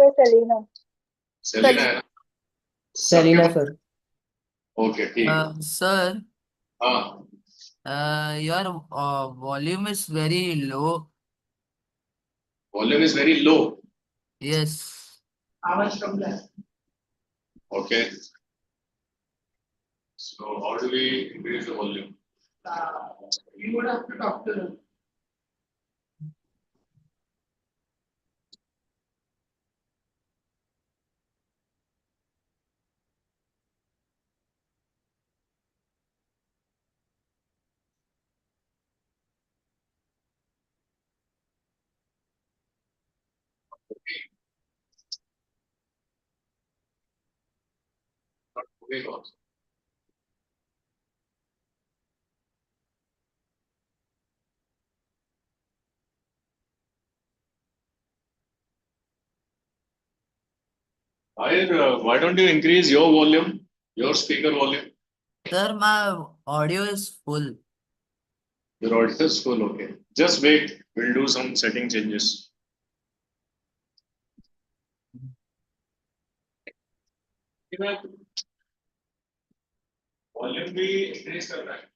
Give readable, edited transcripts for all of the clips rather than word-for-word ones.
Sir Selina. Selina है ना? सबके सेलिना पास? सर। ओके ठीक है। Sir, हाँ, your volume is very low. Volume is very low. Yes. आवाज कम है। Okay, so how do we increase the volume? You would have to talk to them. Not moving on. Why don't you increase your volume, your speaker volume? Sir, my audio is full. Your audio is full. Okay, just wait. We'll do some setting changes. Volume भी increase करना है.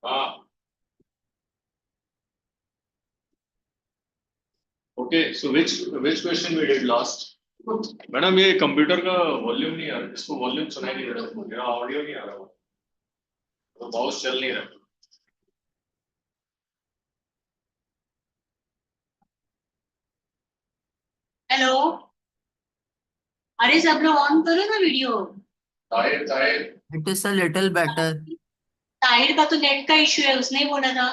हाँ. Okay, so which question we did last? Madam ये computer का volume नहीं आ रहा, इसको volume सुनाई नहीं दे रहा, मेरा ऑडियो नहीं आ रहा, तो माउस चल नहीं रहा. हेलो, अरे सब लोग ऑन करो ना video. Tahir It is a little better. Tahir का तो नेट का इश्यू है, उसने ही बोला था.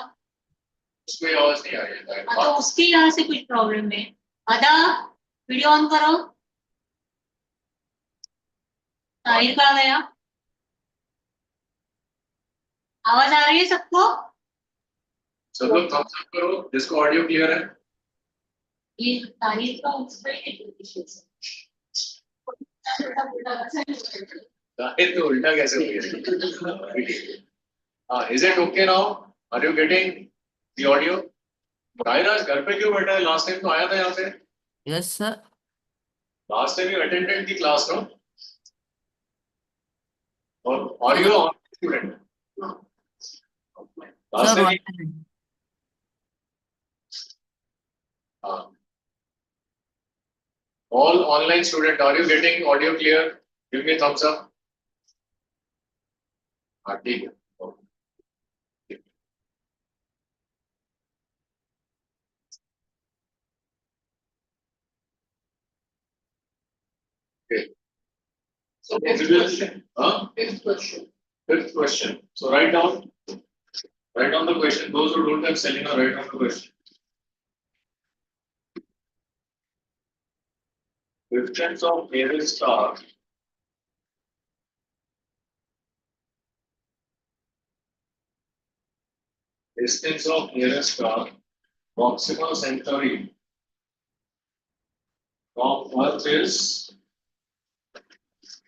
उसको ये आवाज नहीं आ रही है ताहिर. हाँ, तो उसके यहाँ से कुछ प्रॉब्लम है. अदा वीडियो ऑन करो. ताहिर कहाँ गया? आवाज आ रही है सबको? सब लोग थम्स अप करो जिसको ऑडियो क्लियर है. ये ताहिर का उसका नेटवर्क इश्यू है. ताहिर तो उल्टा कैसे हो गया? हाँ, is it okay now? Are you getting the audio? Tahir आज घर पे क्यों बैठा है? लास्ट टाइम तो आया था यहाँ पे. Yes, sir. Last time you attended the class, no? Or are you an online student? Last Sir, time. one minute. All online student, are you getting audio clear? Give me thumbs up. हाँ ठीक है. Okay. So fifth question. Fifth question. So write down the question. Those who don't have Selena, write down the question. Distance of nearest star Proxima Centauri from Earth is.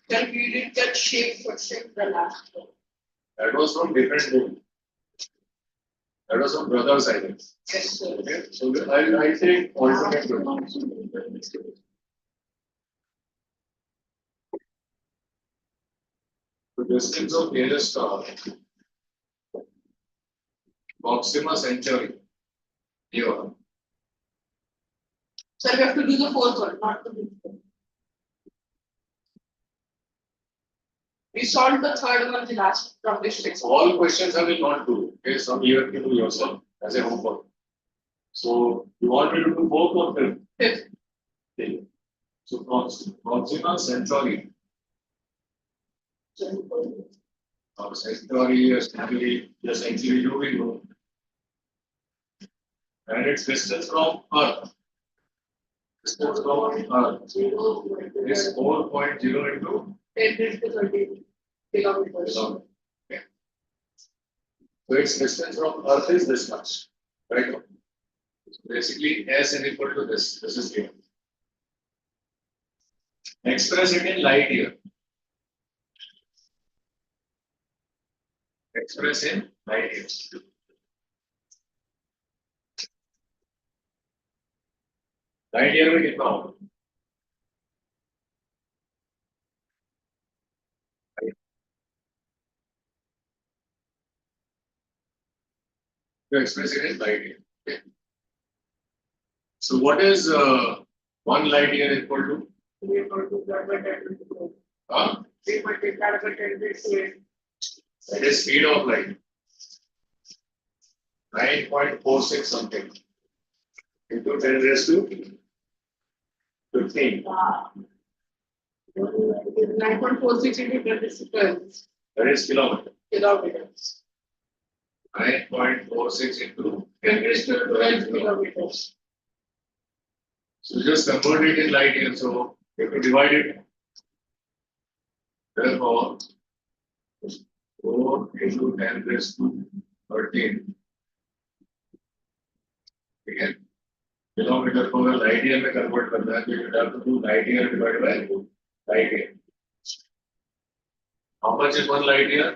Then we did that shape question the last one. That was from different book. That was from brothers, I think. Yes, sir. Okay, so I'll take alternate one. The distance of nearest star Proxima Centauri. Here. Sir, we have to do the fourth one, not the fifth one. We solved the third one the last from this text. All questions I will not do. Okay, some you have to do yourself as a homework. So you want me to do fourth or fifth? Fifth. Okay. So Proxima Centauri. Centauri, essentially you will know. And its distance from Earth. Distance from Earth is 4.0 into 10 to 30 kilometers. Okay. So its distance from Earth is this much, right? So basically, S is equal to this. This is here. Express it in light year. Express in light years. Light year में कितना होगा? To express it in light year. Okay. So what is 1 light year equal to? 3 multiplied by 10 to the power. 3 multiplied by 10 to the 8. That is speed of light. 9.46 something. Into 10 raised to 15. 9.46 into 10 is 12 That is kilometer. kilometers. 9.46 into 10 raised to 12 kilometers. So just convert it in light year. So you have to divide it. Therefore, 4 into 10 raised to 13. Again, kilometer को अगर light year में convert करना है तो you have to do light year divided by light year. How much is 1 light year?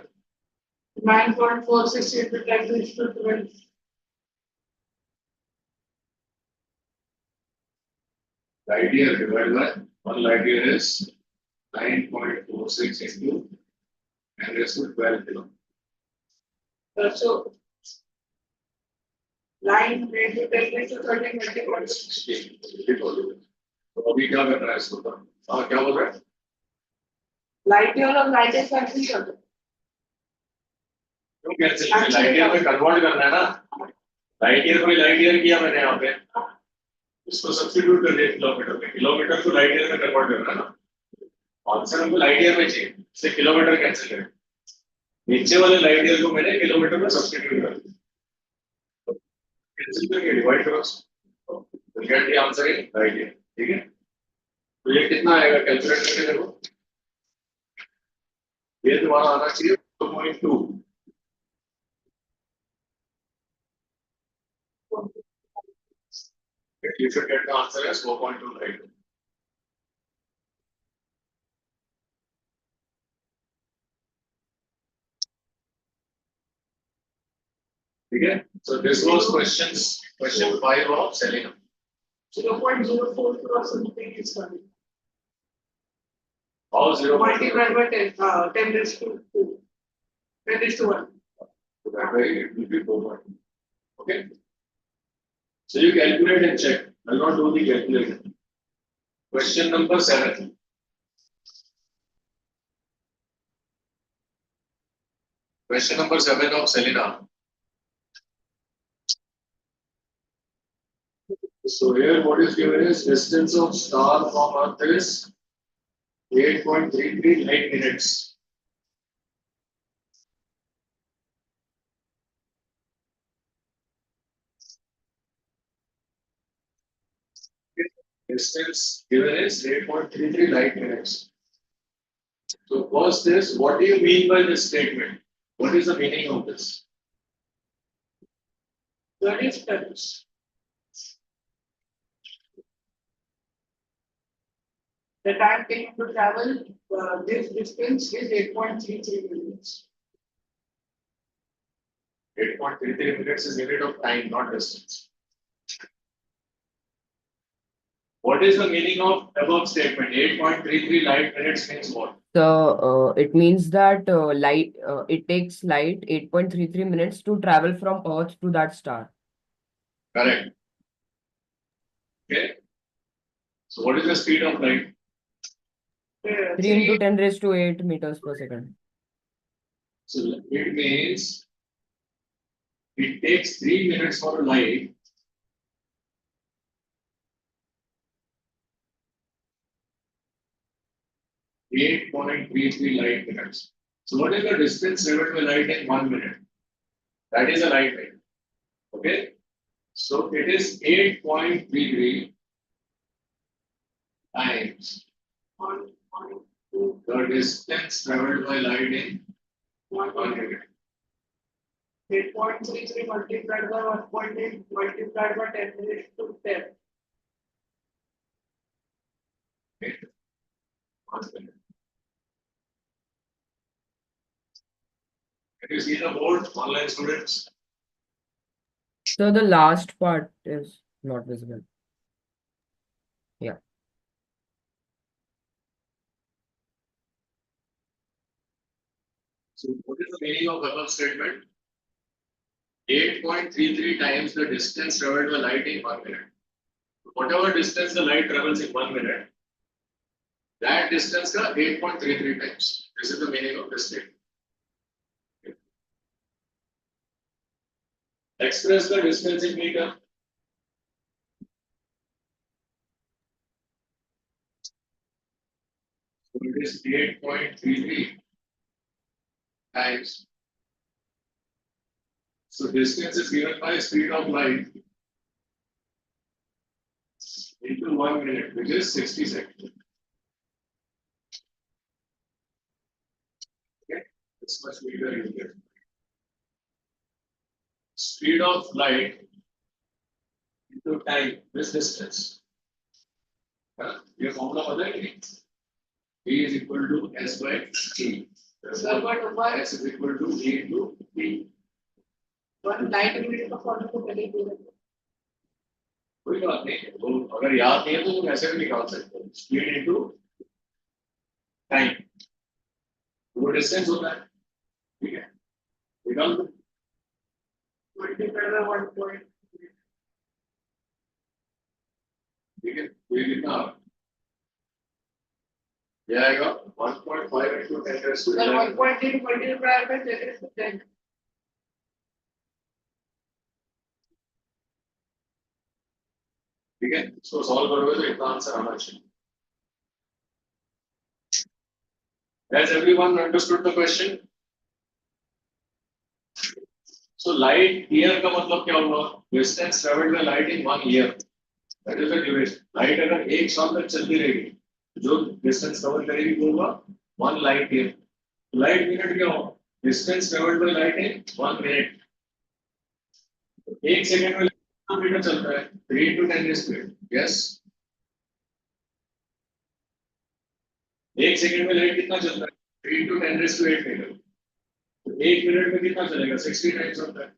9.46 into 10 raised to 12. Light year divided by 1 light year is 9.46 into 10 raised to 12 kilometers. So 9 into 10 raised to 13 multiplied. तो अभी क्या कर रहा है इसको? हाँ क्या बोल रहा है? Light year और light year cancel कर दो. क्यों कैंसिल? लाइट ईयर में कन्वर्ट करना है ना. लाइट ईयर को लाइट ईयर किया मैंने यहाँ पे. इसको सब्स्टिट्यूट कर दिया किलोमीटर में. किलोमीटर को लाइट ईयर में कन्वर्ट करना है ना. आंसर हमको लाइट ईयर में चाहिए. इसलिए किलोमीटर कैंसिल करें. नीचे वाले लाइट ईयर को मैंने किलोमीटर में सब्स्टिट्यूट कर दिया. कैंसिल करके डिवाइड करो. तो get the answer in light year. ठीक है. तो ये कितना आएगा कैलकुलेट करके देखो. ये तुम्हारा आना चाहिए 2.2. You should get the answer as 4.2, right? Okay. So this was question 5 of Selena. 0.04 or something is coming. How 0. Multiplied by 10 raised to 2. 10 raised to 1. So that way it will be 4.2. Okay. So you calculate and check. I will not do the calculation. Question number 7. Question number 7 of Selena. So here what is given is distance of star from Earth is 8.33 light minutes. Distance given is 8.33 light minutes. So first is, what do you mean by this statement? What is the meaning of this? That is times. The time taken to travel this distance is 8.33 minutes. 8.33 minutes is unit of time, not distance. What is the meaning of above statement? 8.33 light minutes means what? So it means that it takes light 8.33 minutes to travel from Earth to that star. Correct. Okay. So what is the speed of light? 3 into 10 raised to 8 meters per second. So it means it takes 3 minutes for light . 8.33 light minutes. So what is the distance traveled by light in 1 minute? That is a light rate. Okay. So it is 8.33 times the distance traveled by light in 1 minute. 8.33 multiplied by 1.8 multiplied by 10 raised to 10. Okay. 1 minute. Can you see the board, online students? So the last part is not visible. Yeah. So what is the meaning of above statement? 8.33 times the distance traveled by light in 1 minute. Whatever distance the light travels in 1 minute, that distance ka 8.33 times. This is the meaning of this statement. Express the distance in meter. So it is 8.33 times. So distance is given by speed of light into 1 minute, which is 60 seconds. Okay, this much meter you get. Speed of light into time, this distance. Your formula पता है कि V is equal to S by T. Sir, but one S is equal to V into T. light minute का formula तो पहले ही बोला था. कोई बात नहीं, वो अगर याद नहीं है तो तुम ऐसे भी निकाल सकते हो. Speed into time. वो distance होता है. ठीक है. निकाल दो. Multiplied by 1 point. ठीक है. ये कितना ये आएगा 1.5 into 10 raised to Sir, 11. 1.8 multiplied by 10 is 10. ठीक है. इसको सॉल्व करोगे तो इतना आंसर आना चाहिए. Has everyone understood the question? So light year का मतलब क्या हुआ? Distance traveled by light in 1 year. That is the duration. Light अगर 1 साल तक चलती रहेगी, जो distance cover करेगी वो होगा 1 light year. Light minute क्या होगा? Distance traveled by light in 1 minute. 1 second में कितना मीटर चलता है? 3 into 10 raised to 8. Yes. 1 second में लाइट कितना चलता है? 3 into 10 raised to 8 मीटर. तो 1 मिनट में कितना चलेगा? 60 टाइम्स होता है.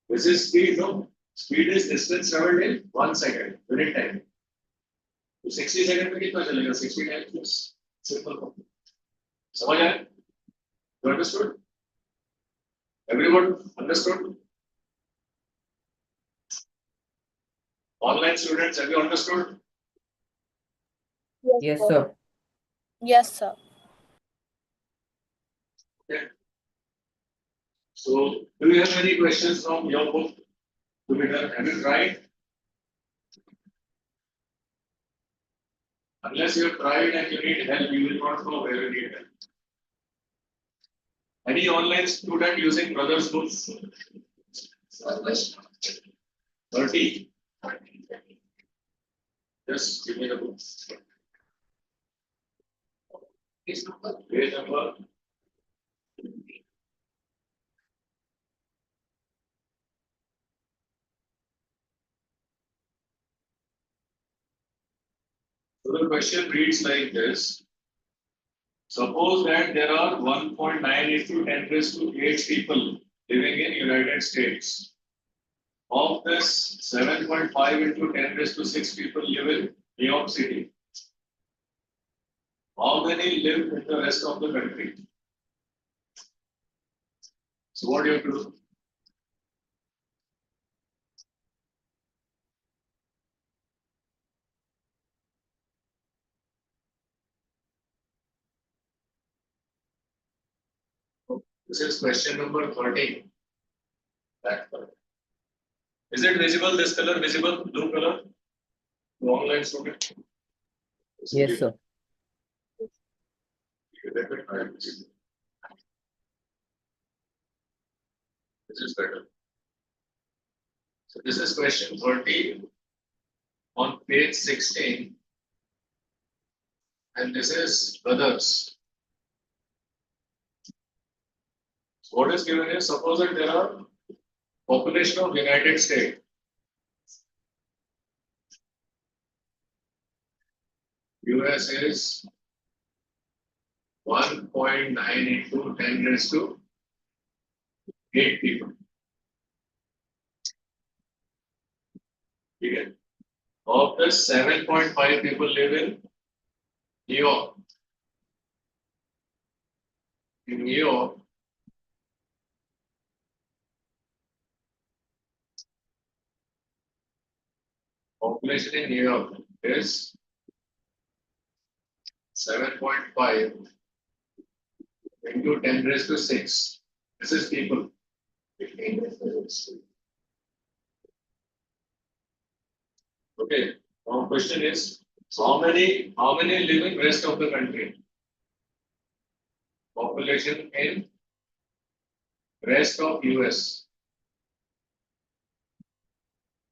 This is speed, no? Speed is distance traveled in 1 second, unit time. तो 60 सेकंड में कितना चलेगा? 60 टाइम्स प्लस सिंपल. समझ आया? You understood? Everyone understood? Online students, have you understood? Yes, sir. Yes, sir. Okay. So, do you have any questions from your book? To be done? Have you tried? Unless you have tried and you need help, you will not know where you need help. Any online student using brother's books? 30. Just give me the book. Page number. So the question reads like this. Suppose that there are 1.9 into 10 raised to 8 people living in United States. Of this, 7.5 into 10 raised to 6 people live in New York City. How many live in the rest of the country? So what do you have to do? This is question number 13. That color. Is it visible? This color visible? Blue color? The online student? Yes, sir. This is better. So this is question 13 on page 16. And this is others. So what is given is, suppose that there are population of United States. US is 1.9 into 10 raised to 8 people. Okay. Of the 7.5 people live in New York. In New York, population in New York is 7.5 into 10 raised to 6. This is people. 15 raised to 6. Okay. Now question is, how many live in rest of the country? Population in rest of US.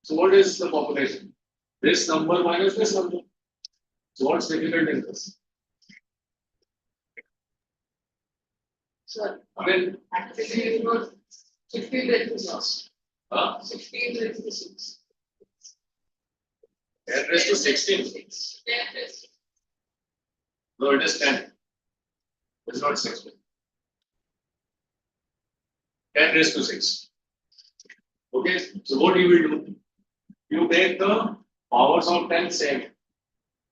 So what is the population? This number minus this number. So what's difficult in this? Sir, I mean, actually it was 16 raised to 6. huh? 16 raised to 6. 10 raised to 16. 10 raised. No, it is 10. It's not 16. 10 raised to 6. Okay, so what you will do? You make the powers of 10 same.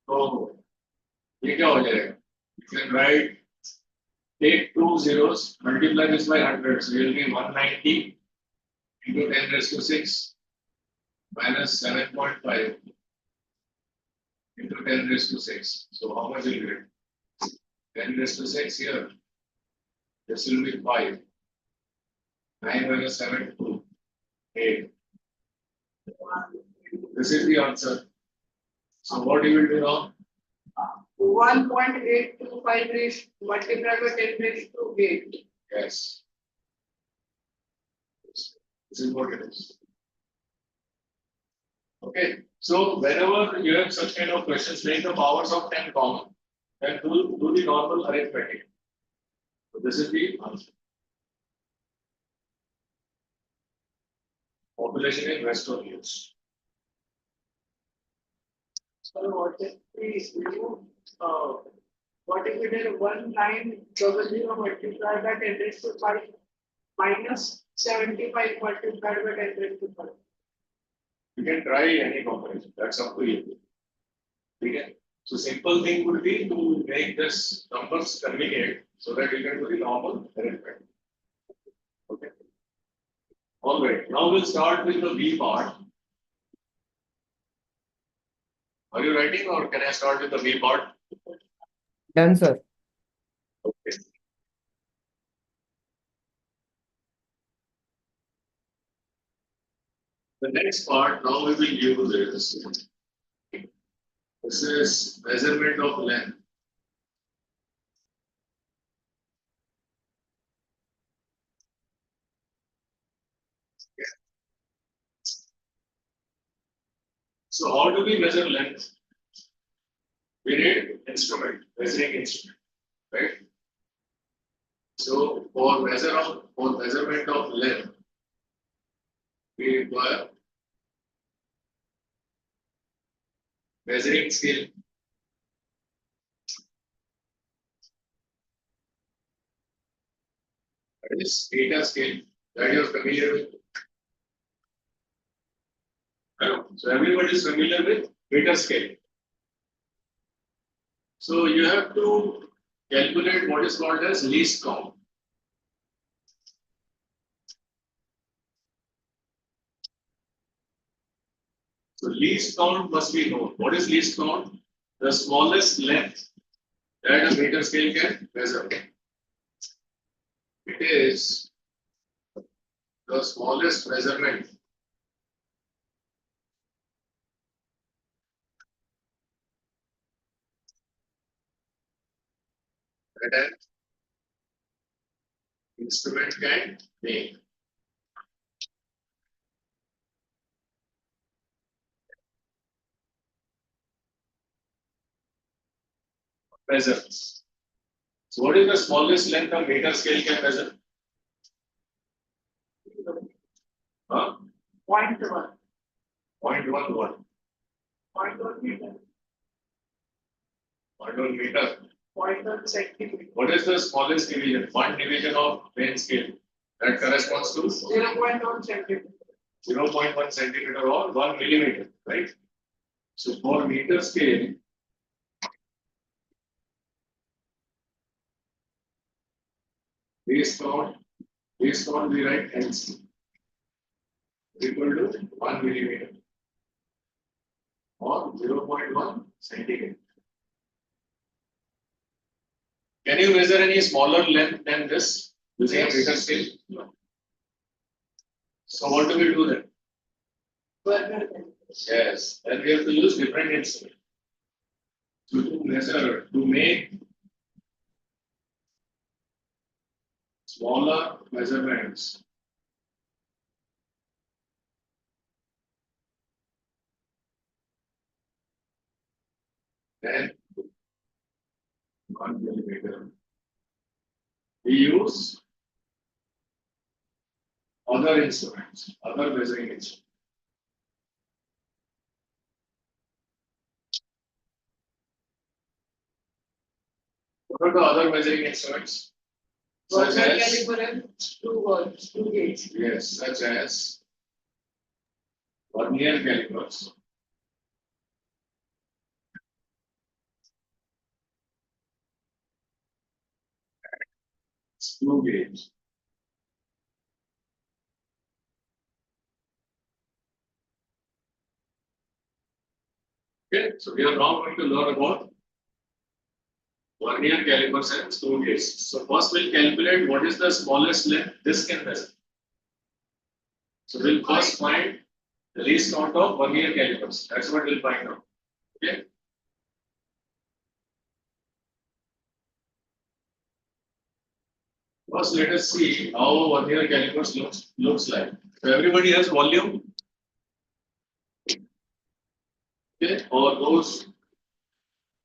So, ये क्या हो जाएगा? You can write, take 2 zeros, multiply this by 100. So, it will be 190 into 10 raised to 6 minus 7.5 into 10 raised to 6. So, how much will you get? 10 raised to 6 here. This will be 5. 9 minus 7, 2. 8. This is the answer. So what you will do now? 1.825 raised multiplied by 10 raised to 8. Yes. This is what it is. Okay. So whenever you have such kind of questions, make the powers of 10 common and do the normal arithmetic. So this is the answer. Population in rest of US. So what if we did 1900 multiplied by 10 raised to 5 minus 75 multiplied by 10 raised to 5. You can try any combination. That's up to you. Okay. So simple thing would be to make this numbers convenient so that you can do the normal arithmetic. Okay. All right. Now we'll start with the B part. Are you writing or can I start with the B part? Done, sir. Okay. The next part now we will use is this is measurement of length. So how do we measure length? We need instrument, measuring instrument, right? So for measurement of length, we require measuring scale. That is data scale that you are familiar with. So everybody is familiar with meter scale. So you have to calculate what is called as least count. So least count must be known. What is least count? The smallest length that a meter scale can measure. It is the smallest measurement that an instrument can make. Measures. So what is the smallest length a meter scale can measure? Huh? 0.1. 0.1 what? 0.1 meter. 0.1 meter. 0.1 centimeter. What is the smallest division? One division of plane scale. That corresponds to 0.1 centimeter. 0.1 centimeter or 1 millimeter, right? for meter scale, base count we write NC equal to 1 millimeter or 0.1 centimeter. Can you measure any smaller length than this using a meter scale? No. So what do we do then? Yes, then we have to use different instruments to measure, to make smaller measurements. Then 1 millimeter. We use other instruments, other measuring instruments. What are the other measuring instruments? Such as, Two gauge. yes, such as vernier calipers, screw gauge. Okay, so we are now going to learn about vernier calipers and screw gauge. So first we'll calculate what is the smallest length this can measure. So we'll first find the least count of vernier calipers. That's what we'll find out. Okay. First, let us see how vernier calipers looks like. So everybody has volume. Okay, or those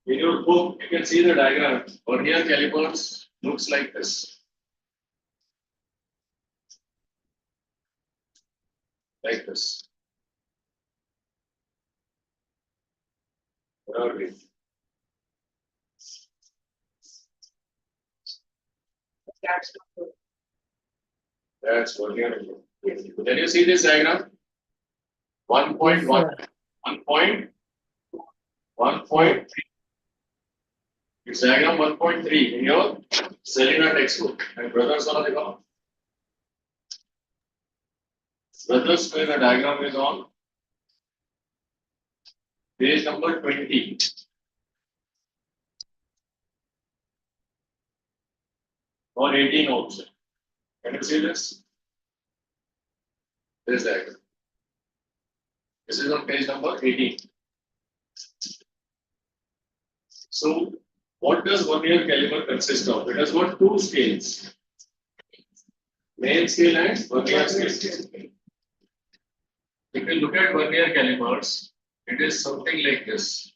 in your book, you can see the diagram. Vernier calipers looks like this. Like this. Where are we? That's vernier. Can you see this diagram? 1.1, Yes, 1.3. It's diagram 1.3 in your Selena textbook. And brothers are the brothers where the diagram is on page number 20. Or 18 also. Can you see this? This diagram. This is on page number 18. So, what does vernier caliper consist of? It has got two scales. Main scale and vernier scale. If you look at vernier calipers, it is something like this.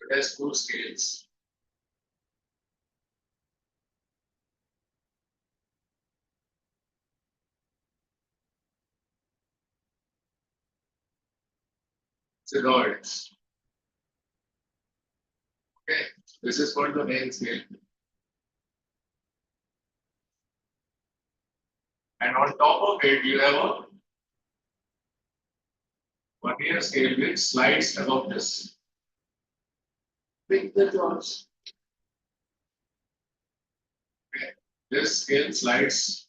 It has two scales. Zeroids. Okay, this is called the main scale. And on top of it, you have a vernier scale which slides above this. With the jaws. Okay. This scale slides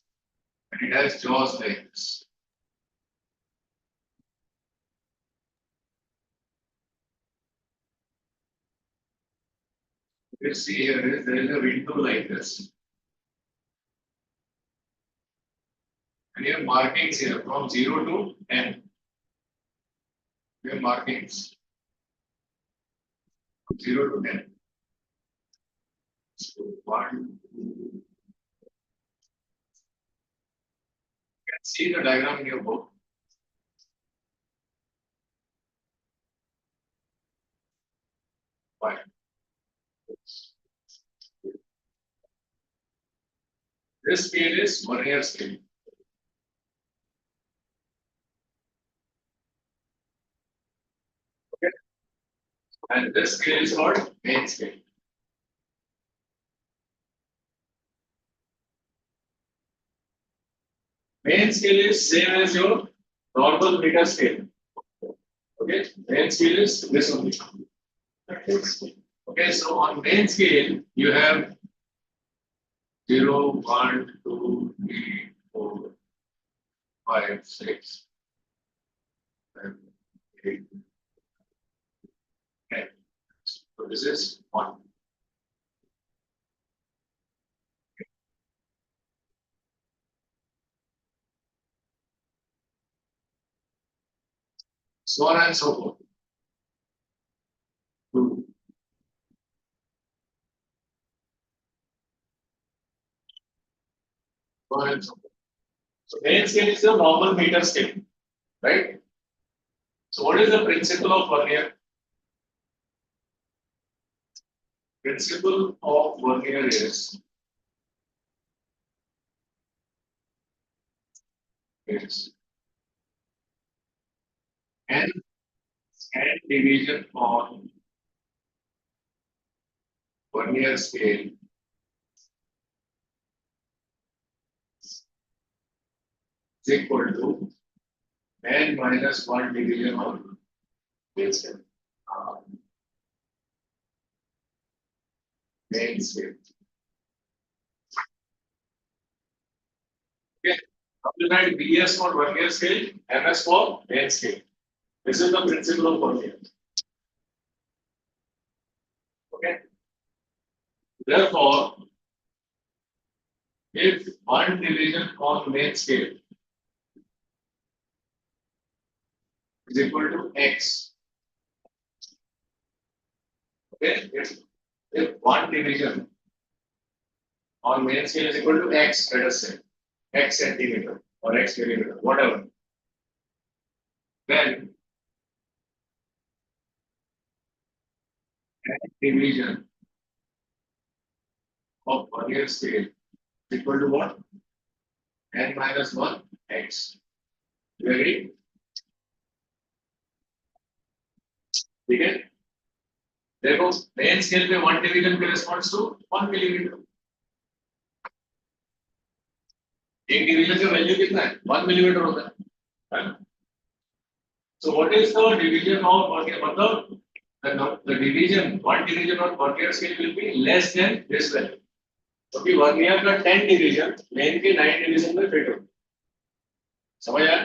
and it has jaws like this. You see here there is a window like this. And you have markings here from 0 to 10. You have markings. 0 to 10. So 1, 2. You can see the diagram in your book. Fine. This scale is vernier scale. Okay. And this scale is called main scale. Main scale is same as your normal meter scale. Okay, main scale is this only. Okay, so on main scale you have 0, 1, 2, 3, 4, 5, 6, 7, 8, 10. So this is 1. So on and so forth. 2. So on and so forth. So main scale is the normal meter scale, right? So what is the principle of vernier? Principle of vernier is n division on vernier scale is equal to n minus 1 division on main scale. Main scale. Okay. Supplement BS for vernier scale, MS for main scale. This is the principle of vernier. Okay. Therefore, if 1 division on main scale is equal to x, okay, if 1 division on main scale is equal to x, let us say x centimeter or x millimeter, whatever, then division of vernier scale is equal to what? N minus 1 x. You agree? ठीक है? देखो main scale पे 1 division corresponds to 1 millimetre. एक division का value कितना है? 1 millimetre होता है. So what is the division of vernier? मतलब the division, 1 division on vernier scale will be less than this value. क्योंकि वर्नियर का 10 डिवीजन मेन के 9 डिवीजन में फिट होता है. समझ आया?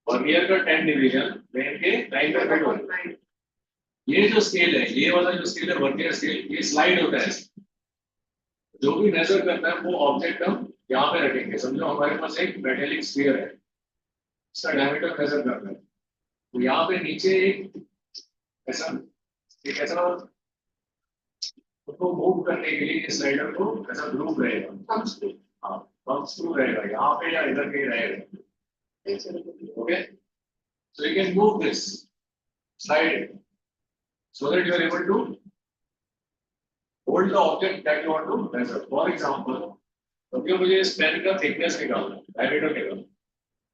वर्नियर का 10 डिवीजन मेन के 9 में फिट होता है. ये जो स्केल है, ये वाला जो स्केल है वर्नियर स्केल, ये स्लाइड होता है. जो भी मेजर करता है वो ऑब्जेक्ट हम यहाँ पे रखेंगे. समझो हमारे पास एक मेटेलिक स्फीयर है, इसका डायमीटर मेजर करना है. तो यहाँ पे नीचे एक ऐसा उसको मूव करने के लिए इस स्लाइडर को ऐसा ग्रुप रहेगा. हाँ, बम स्क्रू रहेगा यहाँ पे या इधर कहीं रहेगा. Okay, so you can move this slide so that you are able to hold the object that you want to measure. For example, क्योंकि मुझे इस पेन का thickness निकालना है, diameter निकालना है,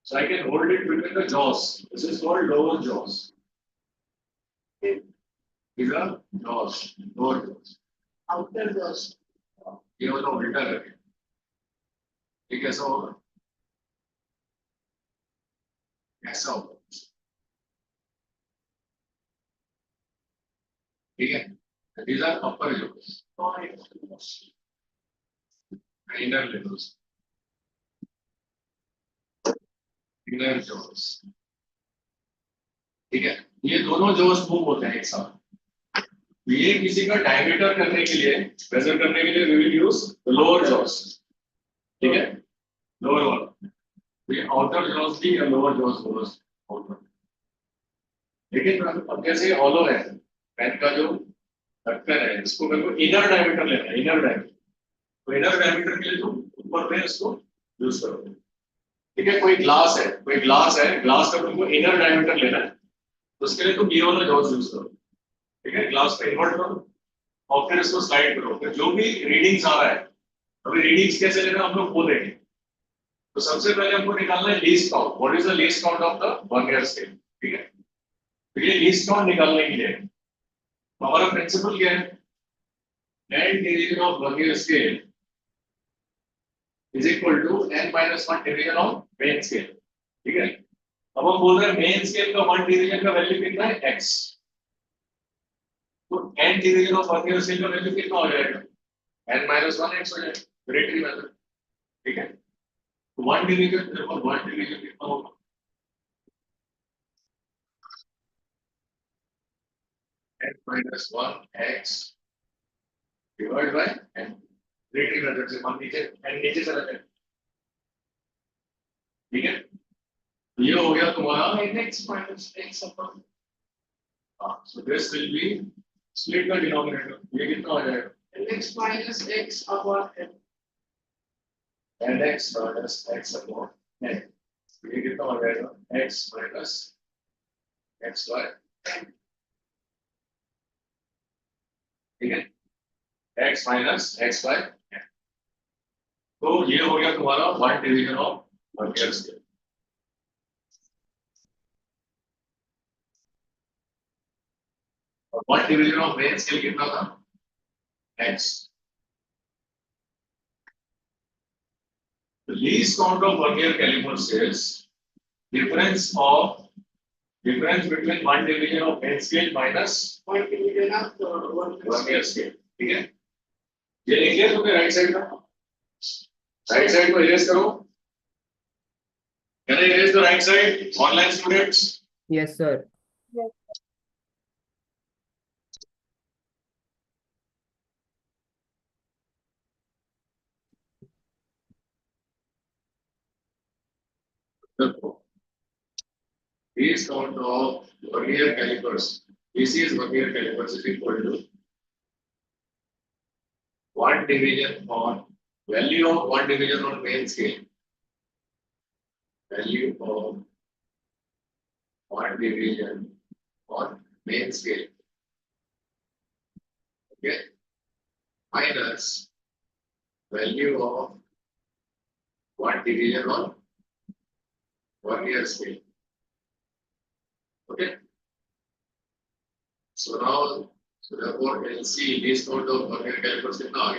so I can hold it between the jaws. This is called lower jaws. These are jaws, lower jaws. Outer jaws. ये वाला उल्टा करके. ये कैसा होगा? ऐसा होगा. ठीक है? These are upper jaws. Inner levels. Inner jaws. ठीक है? ये दोनों jaws मूव होते हैं एक साथ. ये किसी का डायमीटर करने के लिए, मेजर करने के लिए we will use the lower jaws. ठीक है? Lower one. ये outer jaws भी या lower jaws बोलो. outer. लेकिन अब जैसे hollow है, पेन का जो ढक्कन है, इसको मेरे को इनर डायमीटर लेना है. Inner diameter. तो इनर डायमीटर के लिए तुम ऊपर में इसको यूज करोगे. ठीक है? कोई ग्लास है, ग्लास का तुमको इनर डायमीटर लेना है, तो उसके लिए तुम ये वाला जॉज यूज करो. ठीक है? ग्लास पे इन्वर्ट करो और फिर इसको स्लाइड करो. फिर जो भी रीडिंग्स आ रहा है, अभी रीडिंग्स कैसे लेना हम लोग वो देखेंगे. तो सबसे पहले हमको निकालना है least count. What is the least count of the vernier scale? ठीक है? तो ये लीस्ट काउंट निकालने के लिए हमारा प्रिंसिपल क्या है? N division of vernier scale is equal to n minus 1 division of main scale. ठीक है? अब हम बोल रहे हैं मेन स्केल का 1 डिवीजन का वैल्यू कितना है x. तो n division of vernier scale का वैल्यू कितना हो जाएगा? n minus 1 x हो जाएगा. ग्रेटरी मेथड. ठीक है? तो 1 डिवीजन देखो 1 डिवीजन कितना होगा? n minus 1 x divided by n. ग्रेटरी मेथड से मान लीजिए n नीचे चला जाए. ठीक है? ये हो गया तुम्हारा X minus X upon. so this will be split the denominator. ये कितना हो जाएगा? X minus X upon N. And x minus x upon n. ये कितना हो जाएगा? x minus x by n. ठीक है? x minus x by n. तो ये हो गया तुम्हारा 1 डिवीजन ऑफ वर्नियर स्केल. और 1 डिवीजन ऑफ मेन स्केल कितना था? x. The least count of vernier calipers is difference between 1 division of main scale minus 1 division of vernier scale. ठीक है? ये लिख लिया तुमने राइट साइड का? राइट साइड को इरेज करो. Can I erase the right side? Online students. Yes, sir. Least count of vernier calipers. This is vernier calipers is equal to 1 division on value of 1 division on main scale. Value of 1 division on main scale. Okay. Minus value of 1 division on vernier scale. Okay. So now, so therefore, we'll see least count of vernier calipers in now.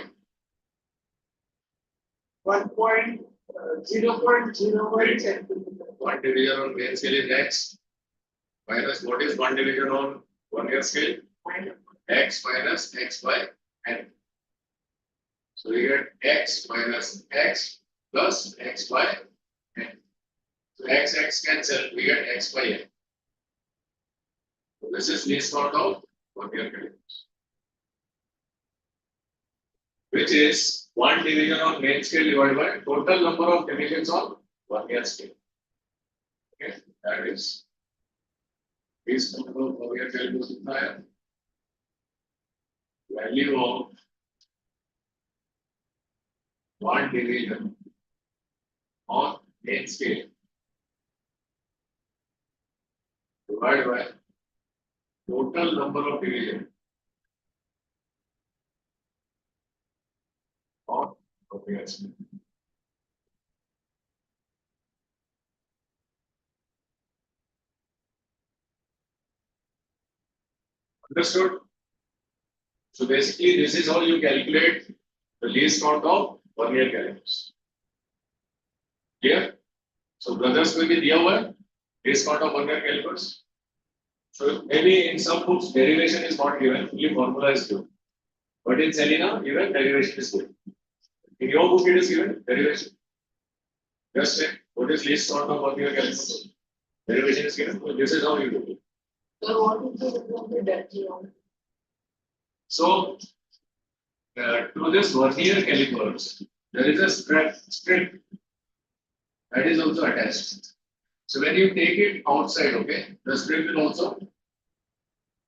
1.0.01 centimeter. 1 division on main scale is x minus what is 1 division on vernier scale? X minus x by n. So we get x minus x plus x by n. So x cancel, we get x by n. So this is least count of vernier calipers, which is 1 division on main scale divided by total number of divisions on vernier scale. Okay, that is least count of vernier calipers. Value of 1 division on main scale divided by total number of division on vernier scale. Understood? So basically, this is how you calculate the least count of vernier calipers. Clear? So brothers will be दिया हुआ है least count of vernier calipers. So maybe in some books derivation is not given, only formula is given. But in Selena, even derivation is given. In your book, it is given derivation. Just check what is least count of vernier calipers. Derivation is given. So this is how you do it. So what is the difference with that? So, to this vernier calipers, there is a strip that is also attached. So when you take it outside, okay, the strip will also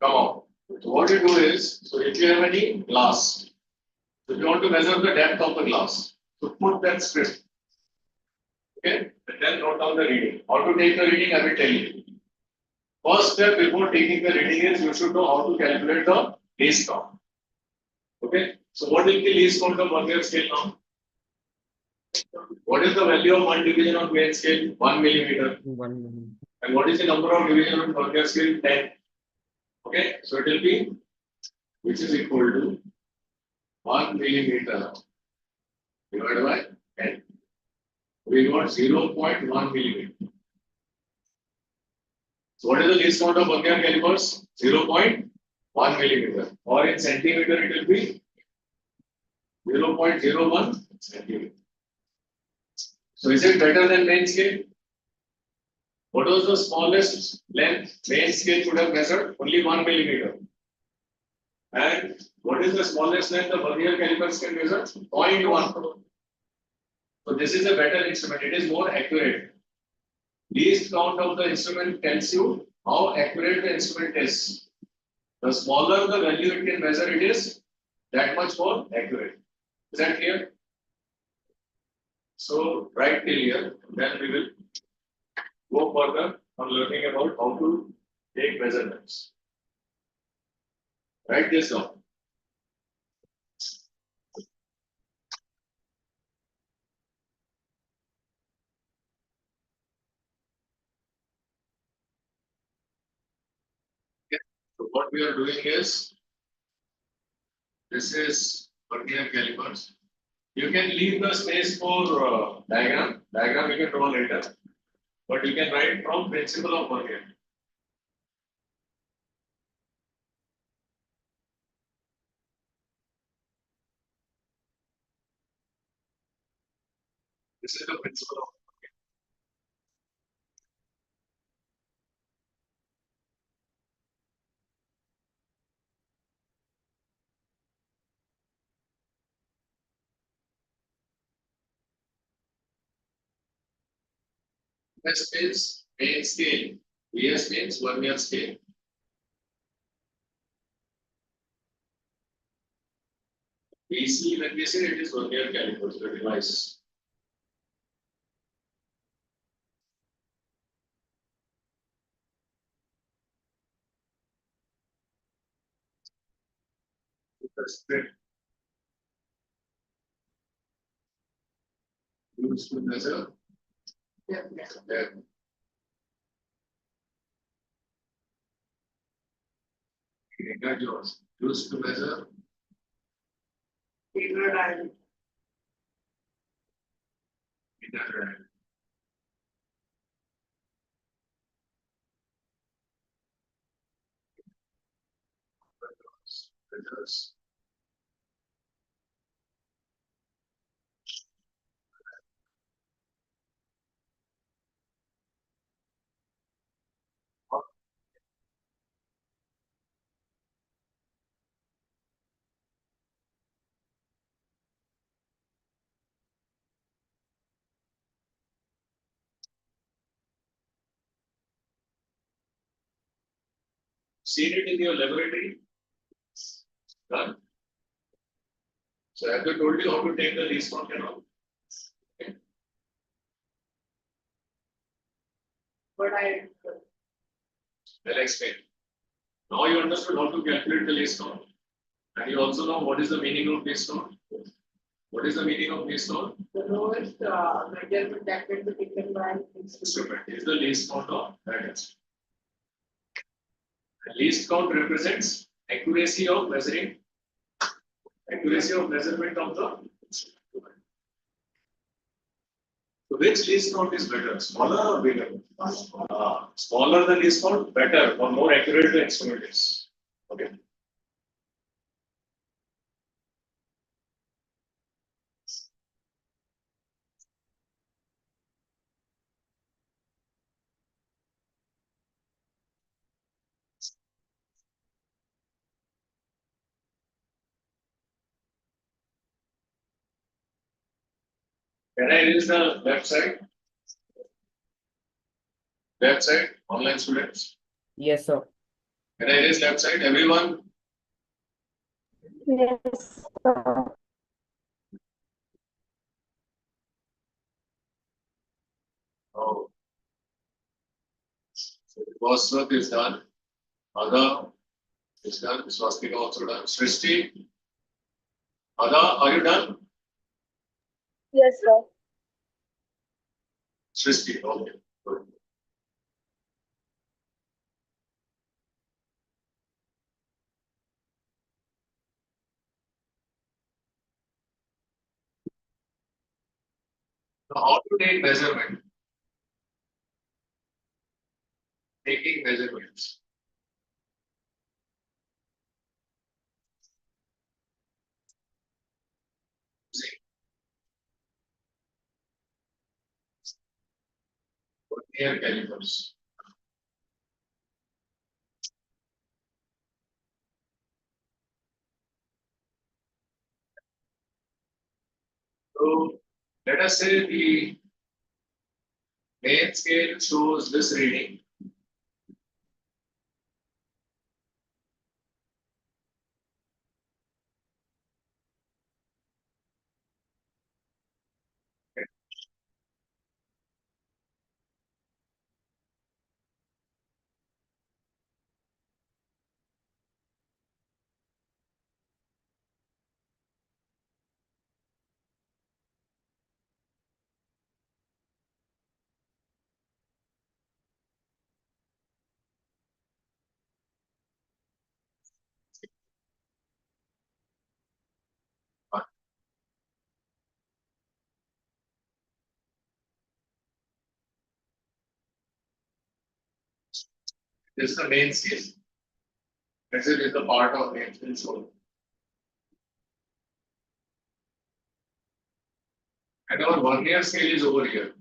come out. So what you do is, so if you have any glass, so if you want to measure the depth of the glass, so put that strip. Okay, and then note down the reading. How to take the reading, I will tell you. First step before taking the reading is you should know how to calculate the least count. Okay, so what is the least count of vernier scale now? What is the value of 1 division on main scale? 1 millimeter. 1 minute. And what is the number of division on vernier scale? 10. Okay, so it will be, which is equal to 1 millimeter divided by 10. We got 0.1 millimeter. So what is the least count of vernier calipers? 0.1 millimeter. Or in centimeter it will be 0.01 centimeter. So is it better than main scale? What was the smallest length main scale could have measured? Only 1 millimeter. And what is the smallest length the vernier calipers can measure? 0.1. So this is a better instrument. It is more accurate. Least count of the instrument tells you how accurate the instrument is. The smaller the value it can measure, it is that much more accurate. Is that clear? So right till here, then we will go further on learning about how to take measurements. Write this down. So what we are doing is, this is vernier calipers. You can leave the space for diagram. Diagram you can draw later, but you can write from principle of vernier. This is the principle of S means main scale. VS means vernier scale. VC, when we say it is vernier calipers, the device. The split used to measure depth. Inner jaws used to measure Inner diameter. inner diameter. Measures seen it in your laboratory. Done. So I have told you how to take the least count and all. Okay. But I Well explained. Now you understood how to calculate the least count. And you also know what is the meaning of least count. What is the meaning of least count? the lowest measurement that can be taken by instrument. Instrument is the least count of that instrument. The least count represents accuracy of measuring, accuracy of measurement of the instrument. So which least count is better, smaller or bigger? Smaller the least count, better or more accurate the instrument is. Okay. Can I use the website? Website, online students. Yes, sir. Can I raise website? Everyone? Yes, sir. Oh. So the coursework is done. Ada is done. Swastika also done. Srishti? Ada, are you done? Yes, sir. Srishti, okay. Good. how to take measurement? Taking measurements. Air calipers. So let us say the main scale shows this reading. This is the main scale. This is the part of main scale shown. And our vernier scale is over here.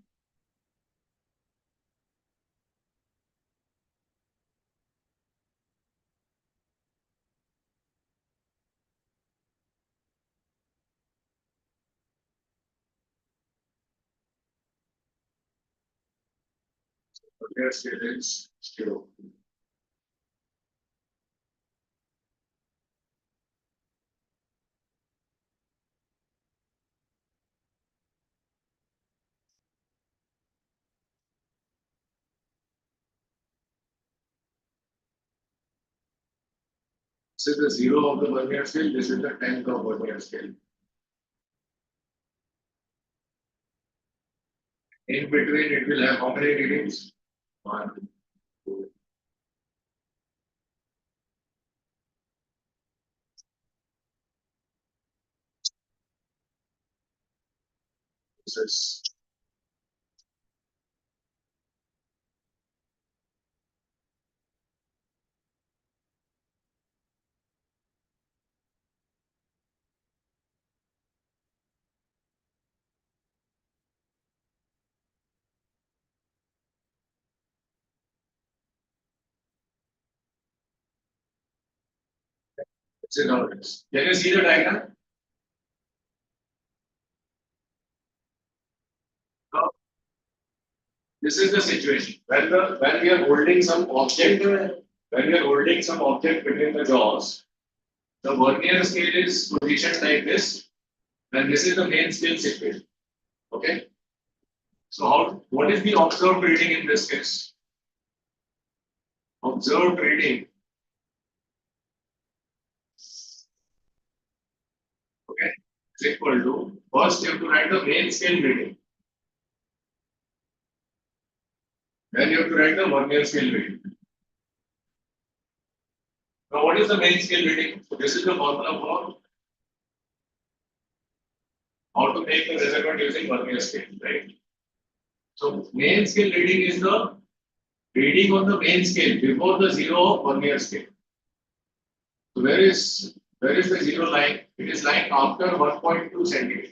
Vernier scale is 0. This is the 0 of the vernier scale. This is the 10th of vernier scale. In between, it will have how many readings? 1, 2. This is how it is. Can you see the diagram? Now, this is the situation. When we are holding some object, between the jaws, the vernier scale is positioned like this, and this is the main scale situation. Okay. So what is the observed reading in this case? Observed reading. Okay. Is equal to, first you have to write the main scale reading. Then you have to write the vernier scale reading. Now what is the main scale reading? So this is the formula for how to make the measurement using vernier scale, right? So main scale reading is the reading on the main scale before the 0 of vernier scale. So where is the 0 line? It is lying after 1.2 centimeter.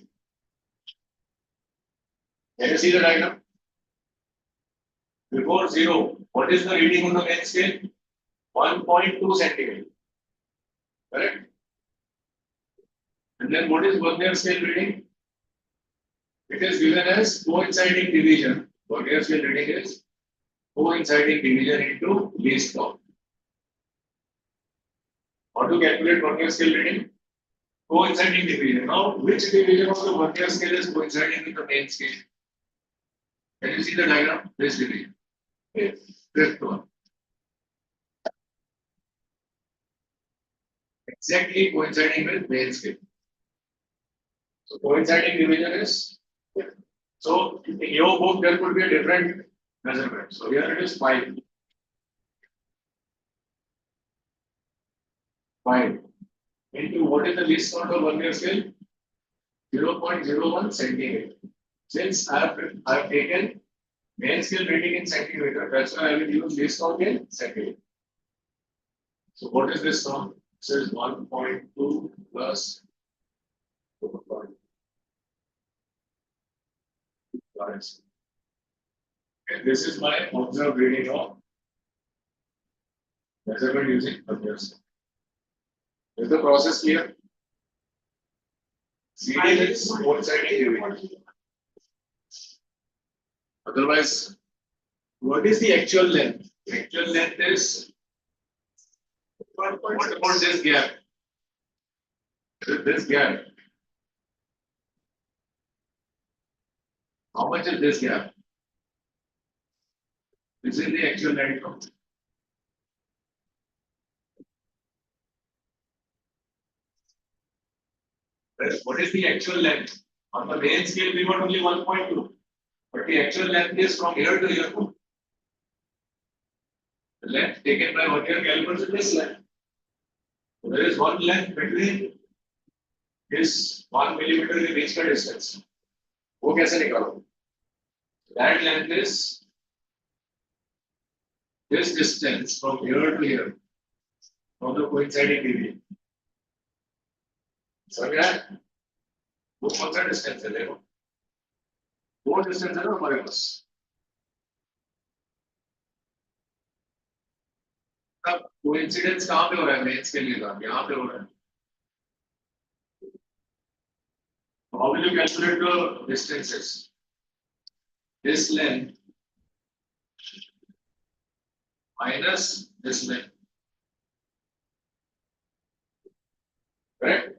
Can you see the diagram? Before 0, what is the reading on the main scale? 1.2 centimeter. Correct? And then what is vernier scale reading? It is given as coinciding division. Vernier scale reading is coinciding division into least count. How to calculate vernier scale reading? Coinciding division. Now, which division of the vernier scale is coinciding with the main scale? Can you see the diagram? This division. Yes. Fifth one. Exactly coinciding with main scale. So coinciding division is. So in your book there could be a different measurement. So here it is 5. 5 into what is the least count of vernier scale? 0.01 centimeter. Since I have taken main scale reading in centimeter, that's why I will use this count in centimeter. So what is this now? This is 1.2 plus 4.2. And this is my observed reading of measurement using observation. Is the process clear? CD is one-sided reading. Otherwise, what is the actual length? Actual length is what about this gap? This gap. How much is this gap? This is the actual length. What is the actual length? On the main scale, we got only 1.2. But the actual length is from here to here. The length taken by vernier calipers is this length. So there is one length between this 1 millimeter के बीच का distance. वो कैसे निकालो? That length is this distance from here to here, from the coinciding deviation. समझ गया? वो कौन सा distance है देखो? वो distance है ना हमारे पास. अब coincidence कहाँ पे हो रहा है? main scale के साथ यहाँ पे हो रहा है. How will you calculate the distances? This length minus this length. Correct?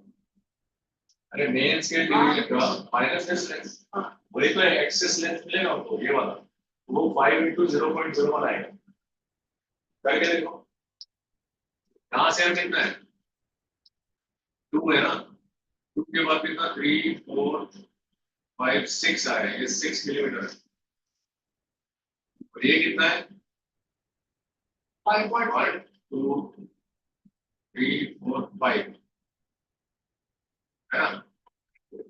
अरे मेन स्केल डिवीजन का माइनस दिस लेंथ वही तो एक्सेस लेंथ मिलेगा आपको ये वाला वो 5 into 0.01 आएगा करके देखो कहाँ से हम कितना है 2 है ना 2 के बाद कितना 3 4 5 6 आया ये 6 मिलीमीटर है और ये कितना है 5.1 2 3 4 5 है ना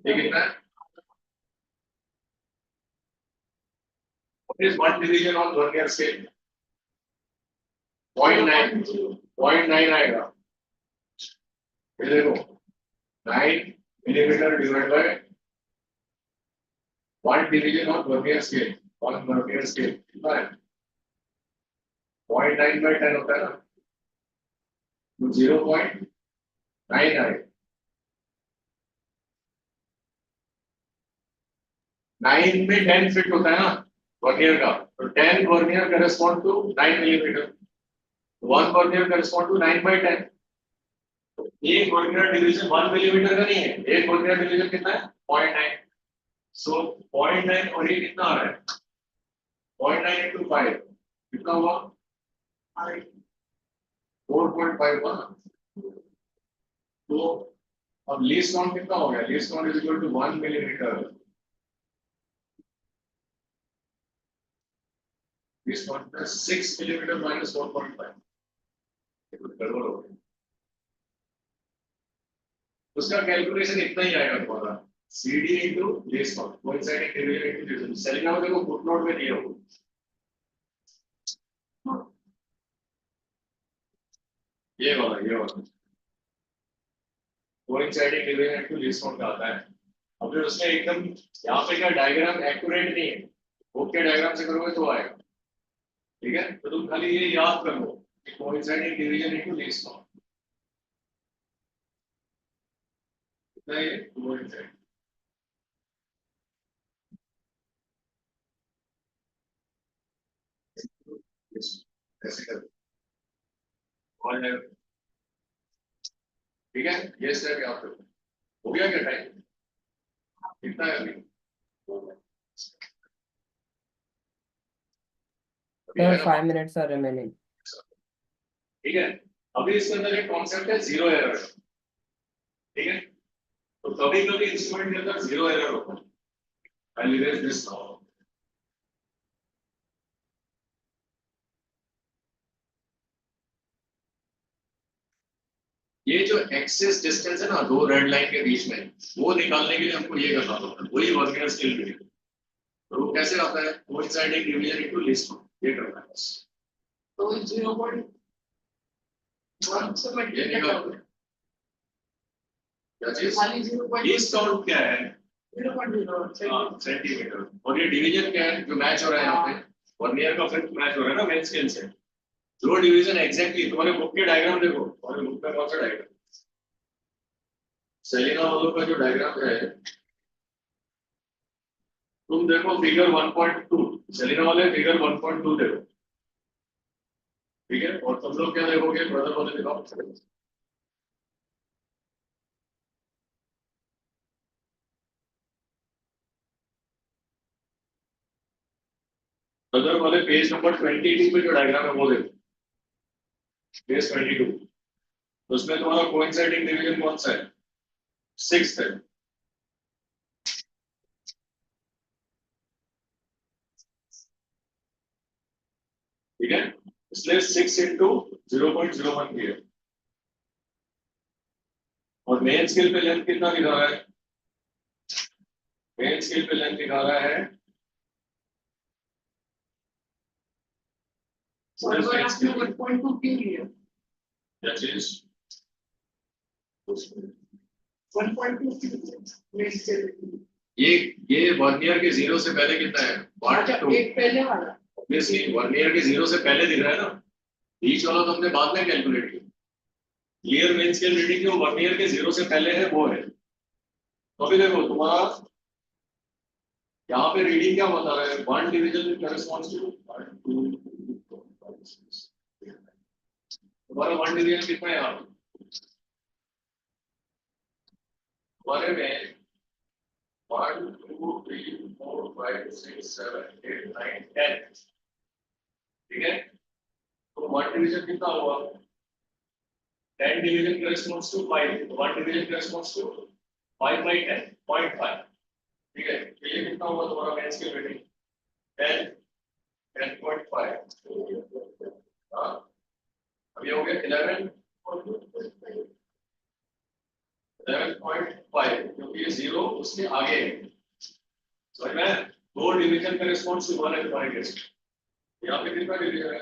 ये कितना है What is one division on vernier scale? 0.9 आएगा ये देखो 9 millimeter divided by 1 division on vernier scale. On vernier scale कितना है 0.9 by 10 होता है ना तो 0.9 आएगा 9 में 10 फिट होता है ना वर्नियर का तो 10 vernier correspond to 9 millimetre 1 vernier correspond to 9 by 10 तो एक वर्नियर डिवीजन 1 मिलीमीटर का नहीं है एक वर्नियर डिवीजन कितना है 0.9 सो 0.9 और ये कितना आ रहा है 0.9 into 5 कितना हुआ 4.5 हुआ तो अब लीस्ट काउंट कितना हो गया least count is equal to 1 millimetre This one is 6 millimeter minus 4.5. उसका कैलकुलेशन इतना ही आएगा तुम्हारा CD into this one coinciding division into this one selling out देखो फुटनोट में दिया हो ये वाला coinciding division into this one का आता है अब फिर उसमें एकदम यहाँ पे क्या डायग्राम एक्यूरेट नहीं है ओके डायग्राम से करोगे तो आएगा ठीक है तो तुम खाली ये याद कर लो कि coinciding division into least count कितना है कोइंसाइड ऐसे कर और ठीक है ये स्टेप याद करो हो गया क्या टाइम कितना है अभी There are 5 minutes are remaining. ठीक है अभी इसके अंदर एक कॉन्सेप्ट है जीरो एरर ठीक है तो कभी कभी इंस्ट्रूमेंट के अंदर जीरो एरर होता है I'll erase this now. ये जो एक्सेस डिस्टेंस है ना दो रेड लाइन के बीच में वो निकालने के लिए हमको ये करना होता है वही वर्नियर स्केल रीडिंग तो वो कैसे आता है कोइंसाइडिंग डिवीजन इनटू लिस्ट ये करना है बस तो 0.1 से ये मल्टीप्लाई निकाल करो क्या चीज खाली 0.0 लीस्ट काउंट क्या है सेंटीमीटर और ये डिवीजन क्या है जो मैच हो रहा है यहाँ पे 1 ईयर का फिफ्थ मैच हो रहा है ना मेन स्केल से जो डिवीजन एग्जैक्टली तुम्हारे बुक के डायग्राम देखो तुम्हारे बुक में कौन सा डायग्राम सेलिना वालों का जो डायग्राम है तुम देखो फिगर 1.2 सेलिना वाले फिगर 1.2 देखो ठीक है और तुम लोग क्या देखोगे ब्रदर वाले दिखाओ ब्रदर वाले पेज नंबर 22 पे जो डायग्राम है वो देखो पेज 22 तो उसमें तुम्हारा कोइंसाइडिंग डिवीजन कौन सा है 6th है ठीक है इसलिए 6 इंटू 0.01 की है और मेन स्केल पे लेंथ कितना दिखा रहा है मेन स्केल पे लेंथ दिखा रहा है और अगर आपने 1.2 क्यों लिया क्या चीज 1.2 मेन स्केल ये 1 ईयर के 0 से पहले कितना है अच्छा 1.2 एक पहले वाला ऑब्वियसली 1 ईयर के 0 से पहले दिख रहा है ना बीच वाला तो हमने बाद में कैलकुलेट किया क्लियर मेन स्केल रीडिंग जो 1 ईयर के 0 से पहले है वो है तो अभी देखो तुम्हारा यहाँ पे रीडिंग क्या बता रहा है 1 डिवीजन करेस्पॉन्ड्स टू 2 तुम्हारा 1 डिवीजन कितना है यहाँ तुम्हारे में 1 2 3 4 5 6 7 8 9 10 ठीक है तो 1 डिवीजन कितना हुआ 10 division corresponds to 5 1 division corresponds to 5 by 10 0.5 ठीक है तो ये कितना हुआ तुम्हारा मेन स्केल रेटिंग 10 10.5 हाँ अब ये हो गया 11.5 क्योंकि ये 0 उसके आगे है समझ में 2 डिवीजन करेस्पॉन्ड्स टू 1 है तुम्हारे केस यहाँ पे कितना डिवीजन है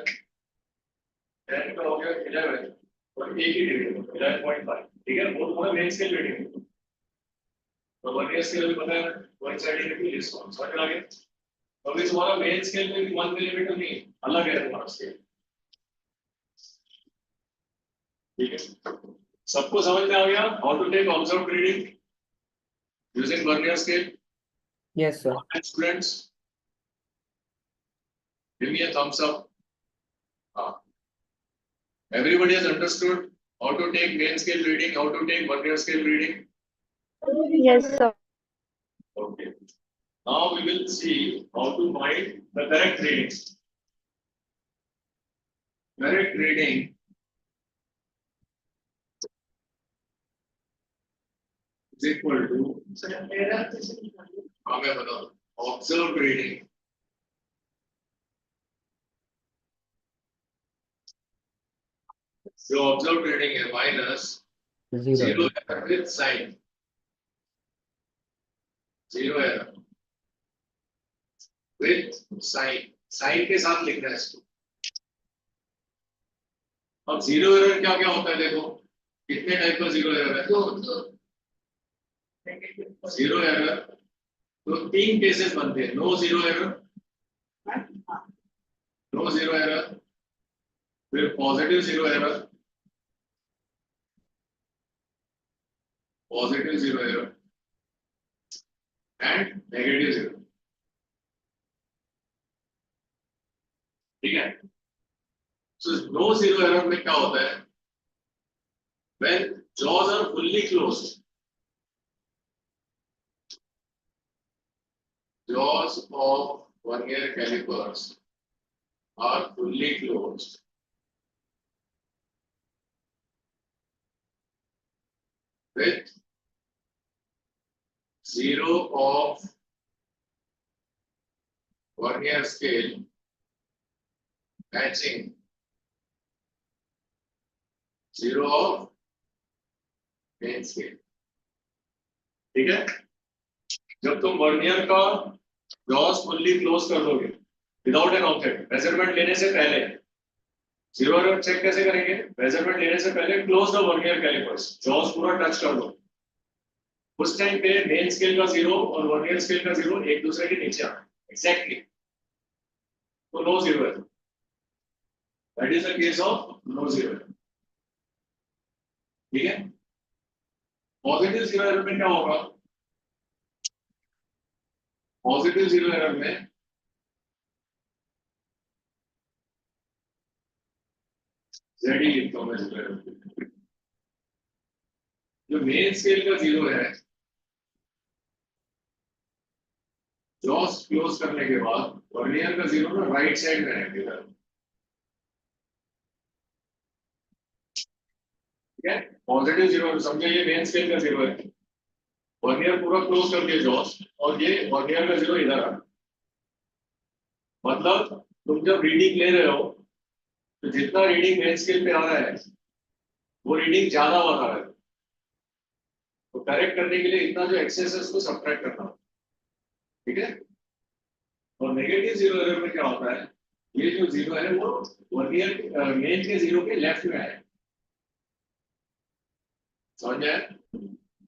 10 का हो गया 11 और एक ही डिवीजन 11.5 ठीक है वो तुम्हारा मेन स्केल रेटिंग है तो 1 ईयर स्केल भी पता है कोइंसाइडिंग डिवीजन लिस्ट कौन समझ में आ गया तो अभी तुम्हारा मेन स्केल में भी 1 मिलीमीटर नहीं अलग है तुम्हारा स्केल ठीक है सबको समझ में आ गया how to take observe reading using vernier scale Yes, sir. Students give me a thumbs up everybody has understood how to take main scale reading how to take vernier scale reading Yes, sir. okay now we will see how to find the correct readings correct reading is equal to मेरा कैसे निकालूं मैं बताऊं observed reading जो observed reading है minus 0 error with sign 0 error with sign के साथ लिखना है इसको अब 0 error क्या क्या होता है देखो कितने टाइप का 0 error है 0 error तो 3 केसेस बनते हैं नो 0 error नो 0 error फिर positive 0 error positive 0 error and negative 0 ठीक है सो नो 0 error में क्या होता है when jaws are fully closed jaws of vernier calipers are fully closed with 0 of vernier scale matching 0 of main scale ठीक है जब तुम वर्नियर का जॉस फुल्ली क्लोज कर दोगे विदाउट एन ऑब्जेक्ट, मेजरमेंट लेने से पहले। जीरो एरर चेक कैसे करेंगे? मेजरमेंट लेने से पहले close the vernier callipers, jaws पूरा टच कर दो। उस टाइम पे मेन स्केल का जीरो और वर्नियर स्केल का जीरो एक दूसरे के नीचे आना एग्जैक्टली, तो no zero error. That is the case of no zero error. ठीक है, पॉजिटिव जीरो एरर में क्या होगा? पॉजिटिव जीरो एरर में जेड ही लिखता हूं मैं जीरो एरर में। जो मेन स्केल का जीरो है, जॉस क्लोज करने के बाद वर्नियर का जीरो ना राइट साइड में है इधर। ठीक है, पॉजिटिव जीरो समझे, ये मेन स्केल का जीरो है, वर्नियर पूरा क्लोज कर दिया जॉस, और ये वर्नियर का जीरो इधर आ। मतलब तुम जब रीडिंग ले रहे हो तो जितना रीडिंग मेन स्केल पे आ रहा है वो रीडिंग ज्यादा बता रहा है, तो करेक्ट करने के लिए इतना जो एक्सेस है उसको सब्ट्रैक्ट करना होगा। ठीक है, और नेगेटिव जीरो एरर में क्या होता है, ये जो जीरो है वो वर्नियर मेन के जीरो के लेफ्ट में है। समझ में आया?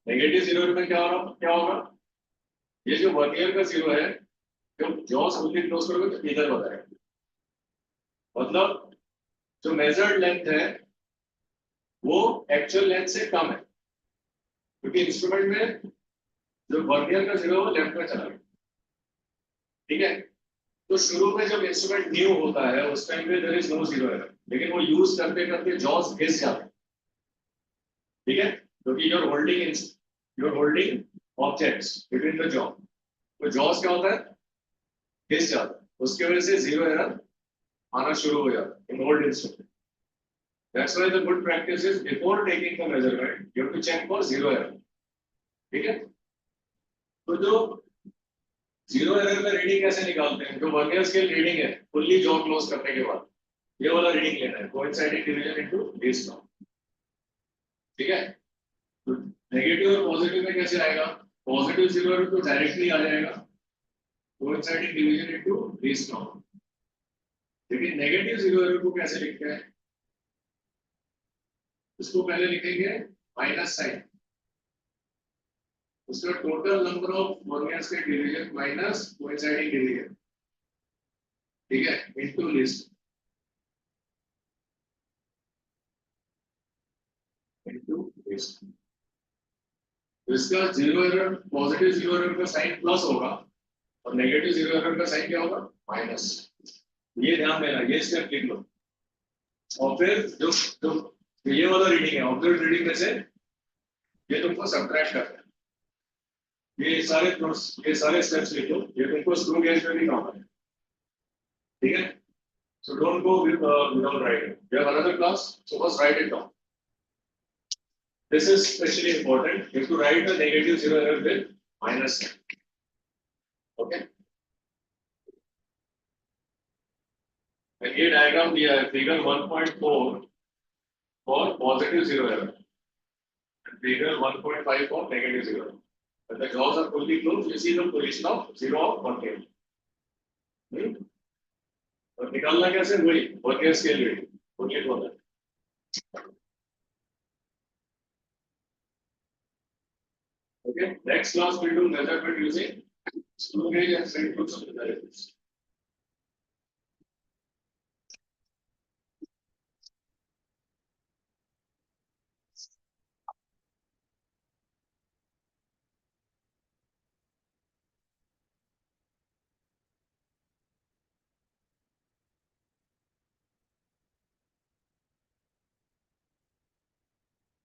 नेगेटिव जीरो में क्या होगा, ये जो वर्नियर का जीरो है जब जॉस फुल्ली क्लोज करोगे तो इधर बताएगा। मतलब जो मेजर्ड लेंथ है वो एक्चुअल लेंथ से कम है, क्योंकि इंस्ट्रूमेंट में जो वर्नियर का जीरो है वो लेफ्ट में चला गया। ठीक है, तो शुरू में जब इंस्ट्रूमेंट न्यू होता है उस टाइम पे there is no zero error, लेकिन वो यूज करते करते जॉस घिस जाते हैं। ठीक है, क्योंकि you're holding objects between the jaw, तो जॉस क्या होता है, घिस जाता है, उसकी वजह से जीरो एरर आना शुरू हो जाता है in old instrument. That's why the good practice is before taking the measurement you have to check for zero error. ठीक है, तो जो जीरो एरर में रीडिंग कैसे निकालते हैं, जो वर्नियर स्केल रीडिंग है फुल्ली जॉ क्लोज करने के बाद ये वाला रीडिंग लेना है, coinciding division into base norm. ठीक है, तो नेगेटिव और पॉजिटिव में कैसे आएगा, पॉजिटिव जीरो एरर तो डायरेक्टली आ जाएगा coinciding division into base norm. लेकिन नेगेटिव जीरो एरर को कैसे लिखते हैं, इसको पहले लिखेंगे माइनस साइन, उसका टोटल नंबर ऑफ वर्नियर्स के डिवीजन माइनस कोइंसाइडिंग डिवीजन। ठीक है, इनटू लिस्ट इनटू लिस्ट। तो इसका zero error, positive zero error का साइन प्लस होगा और नेगेटिव जीरो एरर का साइन क्या होगा, माइनस। ये ध्यान देना, ये स्टेप लिख लो। और फिर जो जो ये वाला रीडिंग है ऑब्जर्व रीडिंग में से ये तुमको सब्ट्रैक्ट करना है। ये सारे स्टेप्स लिख लो, ये तुमको स्क्रू गेज में भी काम है। ठीक है, so don't go without writing. We have another class, so first write it down. This is especially important. You have to write the negative zero error with minus sign. Okay. And ये diagram दिया है figure 1.4 for positive zero error and figure 1.5 for negative zero error. When the jaws are fully closed, you see the position of zero of one. और निकालना कैसे, वही vernier scale reading fully closed. Okay, next class we will do measurement using screw gauge and straight gauge.